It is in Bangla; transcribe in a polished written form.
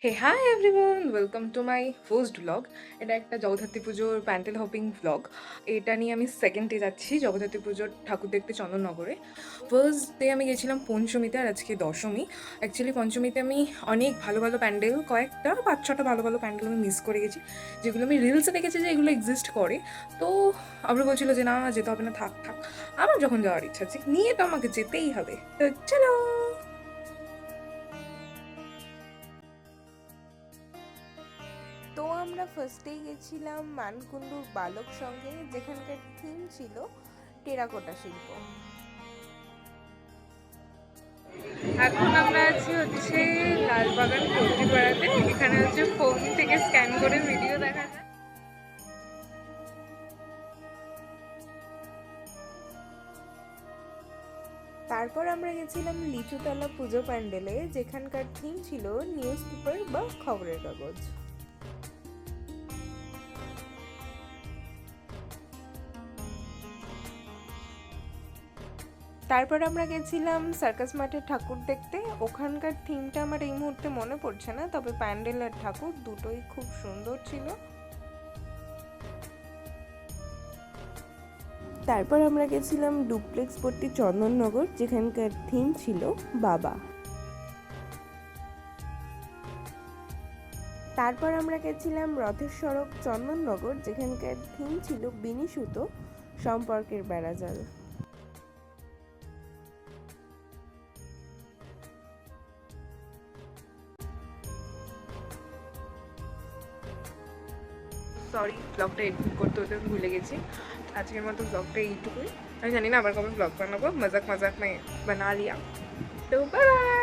Hey hi everyone, welcome to my first blog. এটা একটা জগদ্ধাত্রী পুজোর প্যান্ডেল হপিং ব্লগ। এটা নিয়ে আমি সেকেন্ড ডে যাচ্ছি জগদ্ধাত্রী পুজোর ঠাকুর দেখতে চন্দননগরে। ফার্স্ট ডে আমি গেছিলাম পঞ্চমীতে, আর আজকে দশমী। অ্যাকচুয়ালি পঞ্চমীতে আমি অনেক ভালো ভালো প্যান্ডেল, কয়েকটা 5-6টা ভালো ভালো প্যান্ডেল আমি মিস করে গেছি, যেগুলো আমি রিলসে দেখেছি যে এগুলো এক্সিস্ট করে। তো আমরা বলছিল যে না, যেতে হবে না, থাক থাক। আমার যখন যাওয়ার ইচ্ছা আছে, নিয়ে তো আমাকে যেতেই হবে, তো চলো। তো আমরা ফার্স্টেই গেছিলাম মানকুণ্ডুর বালক সঙ্গে, যেখানকার থিম ছিল টেরাকোটা শিল্প। এখন আমরা আছি হচ্ছে লালবাগান কর্তিপাড়াতে। এখানে হচ্ছে ফোন থেকে স্ক্যান করে ভিডিও দেখা যায়। তারপর আমরা গেছিলাম লিচুতলা পুজো প্যান্ডেলে, যেখানকার থিম ছিল নিউজ পেপার বা খবরের কাগজ। তারপর আমরা গেছিলাম সার্কাস মাঠে ঠাকুর দেখতে। ওখানকার থিমটা আমার এই মুহূর্তে মনে পড়ছে না, তবে প্যান্ডেল আর ঠাকুর দুটোই খুব সুন্দর ছিল। তারপর আমরা গেছিলাম ডুপ্লেক্স পট্টি চন্দননগর, যেখানকার থিম ছিল বাবা। তারপর আমরা গেছিলাম রথের সড়ক চন্দননগর, যেখানকার থিম ছিল বিনি সুতো সম্পর্কের বেড়াজাল। সরি, ব্লগটা এডিট করতে হতে আমি ভুলে গেছি। আজকের মতো ব্লগটা এইটুকুই। আমি জানি না আবার কবে ব্লগ বানাবো, মজাক মজাক মে বানা লিয়া। তো বাই।